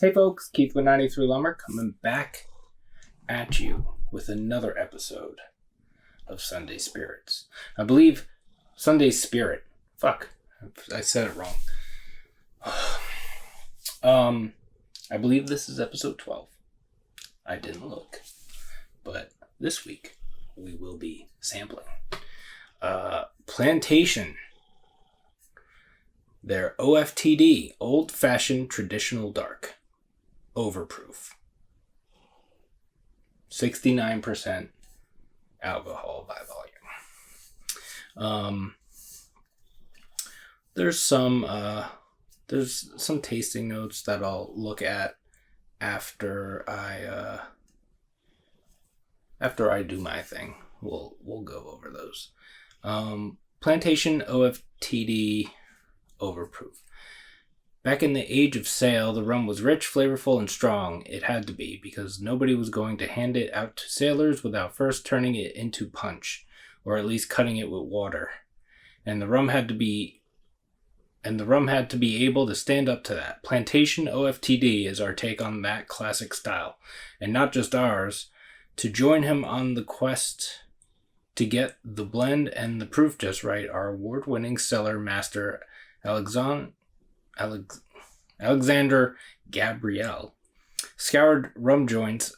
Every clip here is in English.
Hey folks, Keith with 93 Lumber coming back at you with another episode of Sunday Spirits. I believe Sunday Spirit. Fuck, I said it wrong. I believe this is episode 12. I didn't look. But this week we will be sampling Plantation. Their O.F.T.D, Old Fashioned Traditional Dark. Overproof. 69% alcohol by volume. There's some tasting notes that I'll look at after I do my thing. We'll go over those. Plantation O.F.T.D Overproof. Back in the age of sail, the rum was rich, flavorful, and strong. It had to be, because nobody was going to hand it out to sailors without first turning it into punch, or at least cutting it with water. And the rum had to be able to stand up to that. Plantation O.F.T.D is our take on that classic style, and not just ours. To join him on the quest to get the blend and the proof just right, our award-winning cellar master Alexandre Gabriel scoured rum joints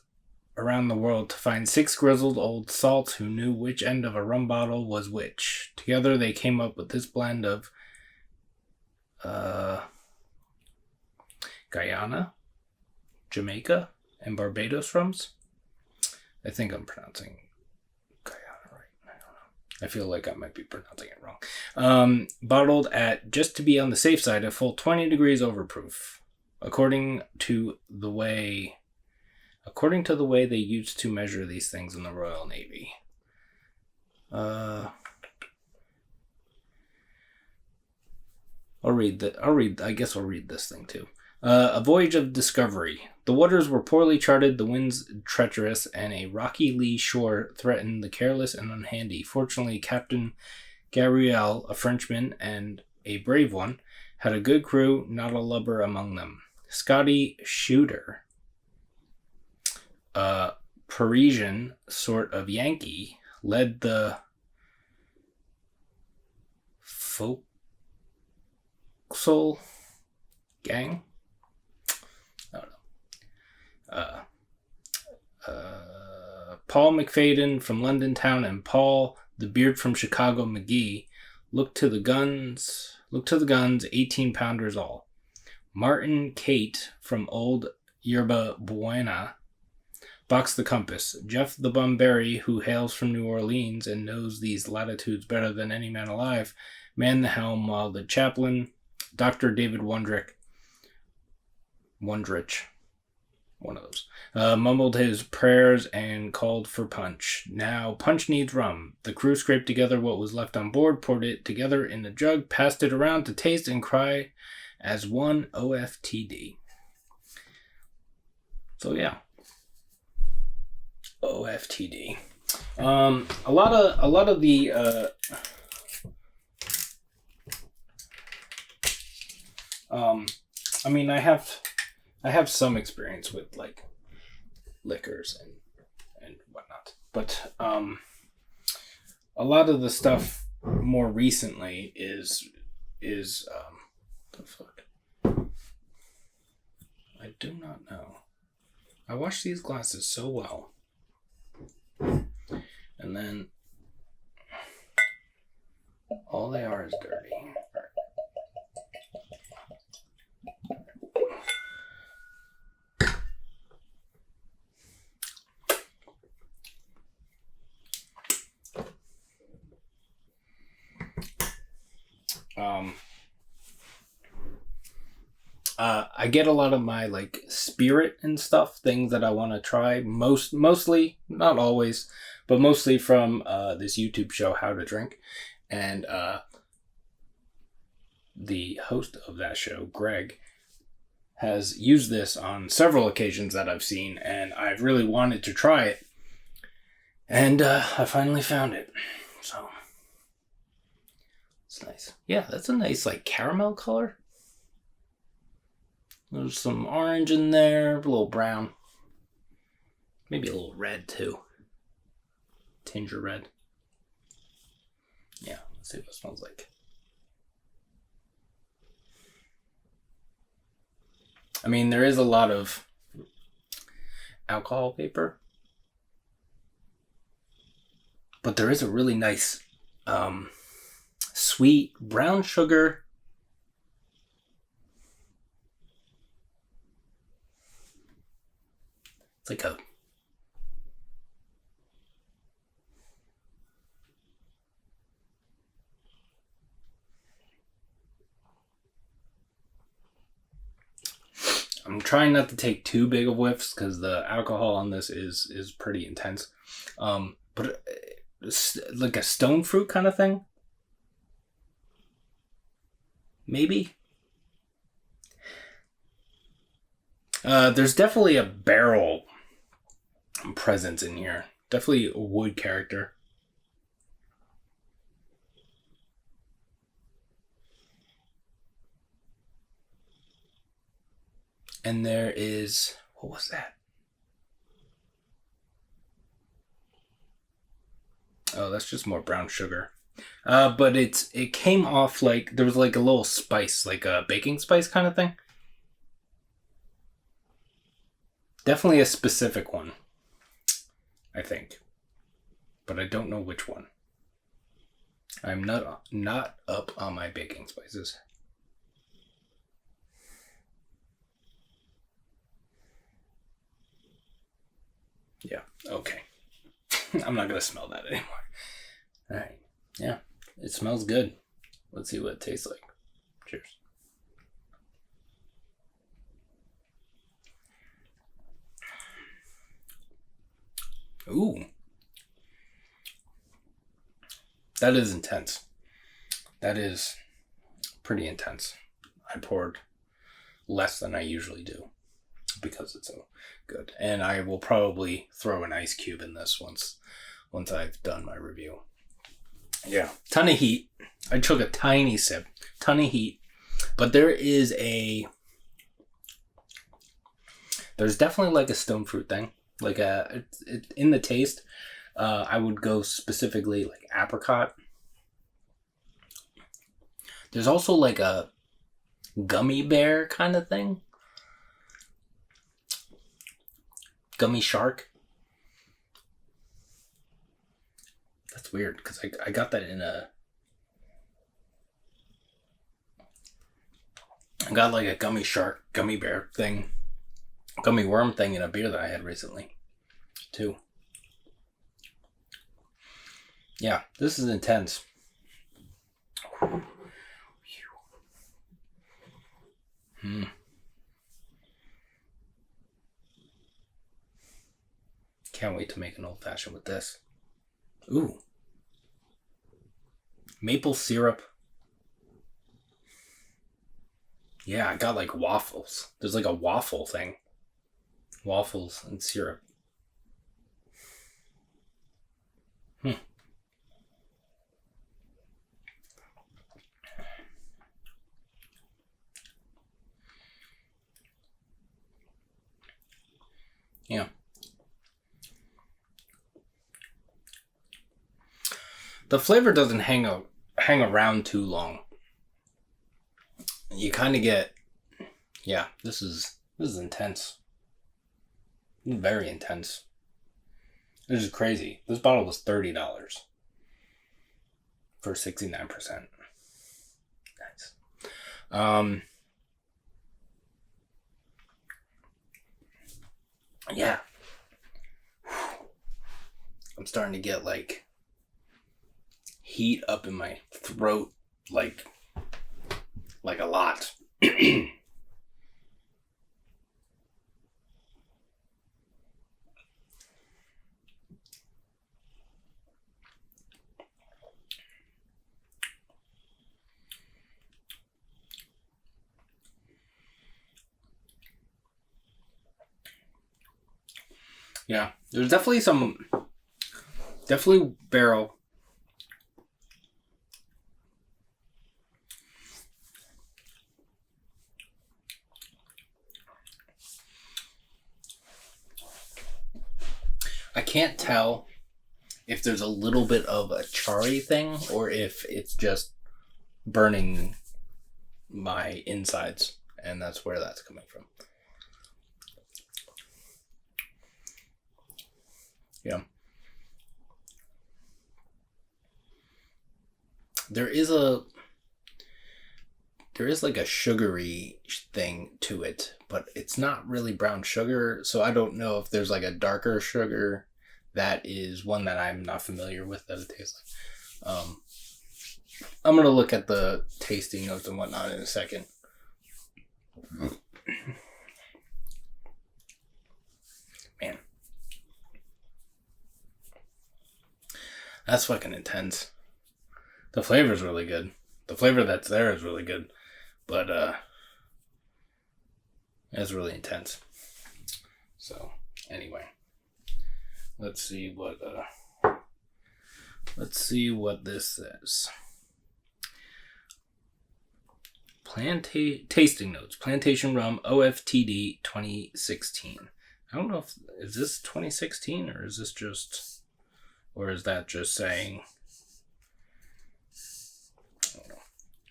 around the world to find 6 grizzled old salts who knew which end of a rum bottle was which. Together they came up with this blend of Guyana, Jamaica, and Barbados rums. I think I'm pronouncing I feel like I might be pronouncing it wrong. Bottled at, just to be on the safe side, a full 20 degrees overproof, according to the way they used to measure these things in the Royal Navy. I guess I'll read this thing too. A voyage of discovery. The waters were poorly charted, the winds treacherous, and a rocky lee shore threatened the careless and unhandy. Fortunately, Captain Gabriel, a Frenchman and a brave one, had a good crew, not a lubber among them. Scotty Shooter, a Parisian sort of Yankee, led the forecastle gang. Paul McFadden from London Town and Paul, the beard from Chicago McGee, looked to the guns, 18-pounders all. Martin Kate from Old Yerba Buena boxed the compass. Jeff the Bumberry, who hails from New Orleans and knows these latitudes better than any man alive, manned the helm, while the chaplain, Dr. David Wondrich, one of those, mumbled his prayers and called for punch. Now, punch needs rum. The crew scraped together what was left on board, poured it together in a jug, passed it around to taste, and cry as one O.F.T.D. So yeah, O.F.T.D. A lot of the I have some experience with like liquors and whatnot, but a lot of the stuff more recently is the fuck. I do not know. I wash these glasses so well, and then all they are is dirty. I get a lot of my like spirit and stuff, things that I want to try, mostly, not always, but mostly from this YouTube show, How to Drink. And the host of that show, Greg, has used this on several occasions that I've seen, and I've really wanted to try it. And I finally found it. So it's nice. Yeah, that's a nice like caramel color. There's some orange in there, a little brown. Maybe a little red too. Tinge of red. Yeah, let's see what it smells like. I mean, there is a lot of alcohol vapor, but there is a really nice sweet brown sugar. It's like a I'm trying not to take too big of whiffs because the alcohol on this is pretty intense. But it's like a stone fruit kind of thing. Maybe. There's definitely a barrel presence in here. Definitely a wood character. And there is, what was that? Oh, that's just more brown sugar. But it came off like, there was like a little spice, like a baking spice kind of thing. Definitely a specific one, I think. But I don't know which one. I'm not up on my baking spices. Yeah, okay. I'm not going to smell that anymore. All right. Yeah, it smells good. Let's see what it tastes like. Cheers. Ooh. That is intense. That is pretty intense. I poured less than I usually do because it's so good. And I will probably throw an ice cube in this once I've done my review. Yeah. Ton of heat. I took a tiny sip. Ton of heat. But there's definitely like a stone fruit thing. Like in the taste, I would go specifically like apricot. There's also like a gummy bear kind of thing. Gummy shark. That's weird because I got that I got like a gummy shark, gummy bear thing, gummy worm thing in a beer that I had recently, too. Yeah, this is intense. Can't wait to make an old fashioned with this. Ooh. Maple syrup. Yeah, I got like waffles. There's like a waffle thing. Waffles and syrup. Yeah. The flavor doesn't hang around too long. You kind of get, yeah, this is intense. Very intense. This is crazy. This bottle was $30 for 69%. Nice. Yeah. I'm starting to get like heat up in my throat, like a lot. Yeah, there's definitely barrel. I can't tell if there's a little bit of a charry thing or if it's just burning my insides, and that's where that's coming from. Yeah. There is like a sugary thing to it, but it's not really brown sugar, so I don't know if there's like a darker sugar. That is one that I'm not familiar with that it tastes like. I'm going to look at the tasting notes and whatnot in a second. Man. That's fucking intense. The flavor's really good. The flavor that's there is really good. But, it's really intense. So, anyway. Let's see what this says. Tasting notes. Plantation Rum O.F.T.D 2016. I don't know if is this 2016 or is this just, or is that just saying? I don't know.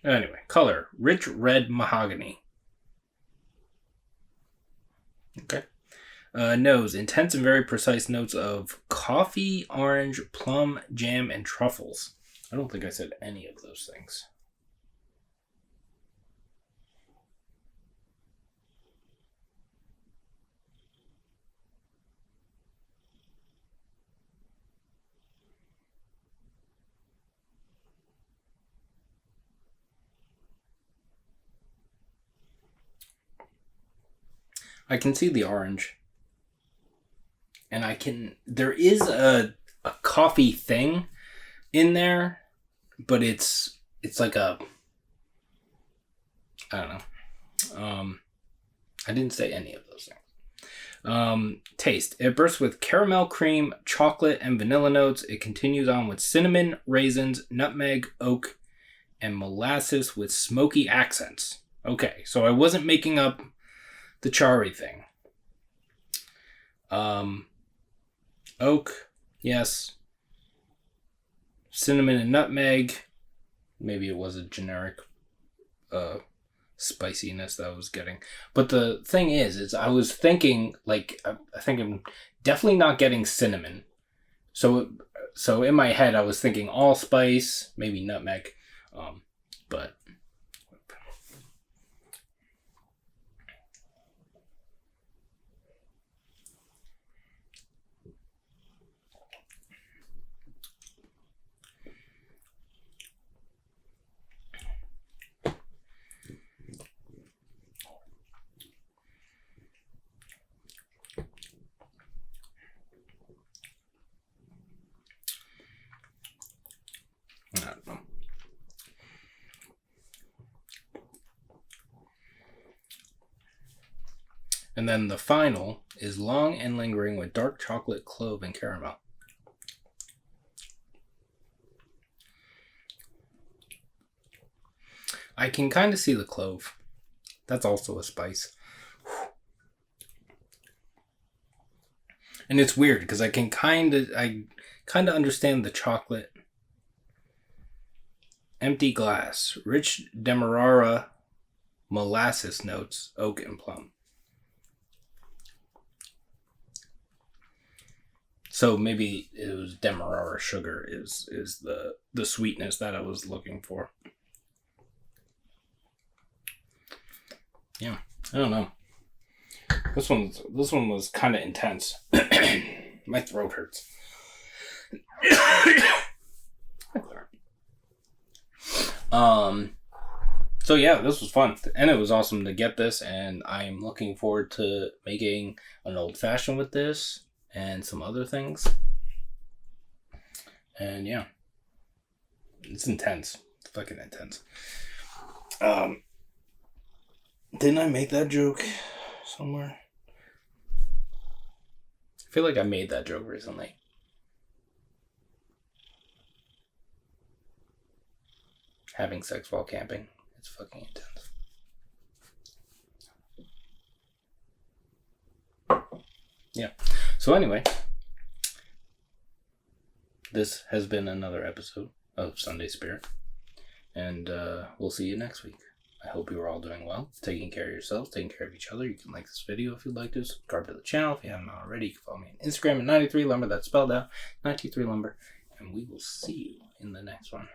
Anyway, color rich red mahogany. Okay. Nose intense and very precise notes of coffee, orange, plum, jam, and truffles. I don't think I said any of those things. I can see the orange. And there is a coffee thing in there, but it's like I don't know. I didn't say any of those things. Taste. It bursts with caramel, cream, chocolate, and vanilla notes. It continues on with cinnamon, raisins, nutmeg, oak, and molasses with smoky accents. Okay, so I wasn't making up the charry thing. Oak, yes. Cinnamon and nutmeg. Maybe it was a generic spiciness that I was getting. But the thing is I was thinking, like, I think I'm definitely not getting cinnamon. So in my head, I was thinking allspice, maybe nutmeg. But I don't know. And then the final is long and lingering with dark chocolate, clove, and caramel. I can kind of see the clove. That's also a spice. And it's weird because I kind of understand the chocolate. Empty glass, rich demerara, molasses notes, oak and plum. So maybe it was demerara sugar is the sweetness that I was looking for. Yeah, I don't know. This one was kind of intense. My throat hurts. So yeah, this was fun, and it was awesome to get this, and I'm looking forward to making an old fashioned with this and some other things. And yeah, it's intense. It's fucking intense. Didn't I make that joke somewhere? I feel like I made that joke recently. Having sex while camping. It's fucking intense. Yeah. So anyway, this has been another episode of Sunday Spirit. And we'll see you next week. I hope you are all doing well, taking care of yourselves, taking care of each other. You can like this video if you'd like to. Subscribe to the channel if you haven't already. You can follow me on Instagram at 93lumber. That's spelled out 93lumber. And we will see you in the next one.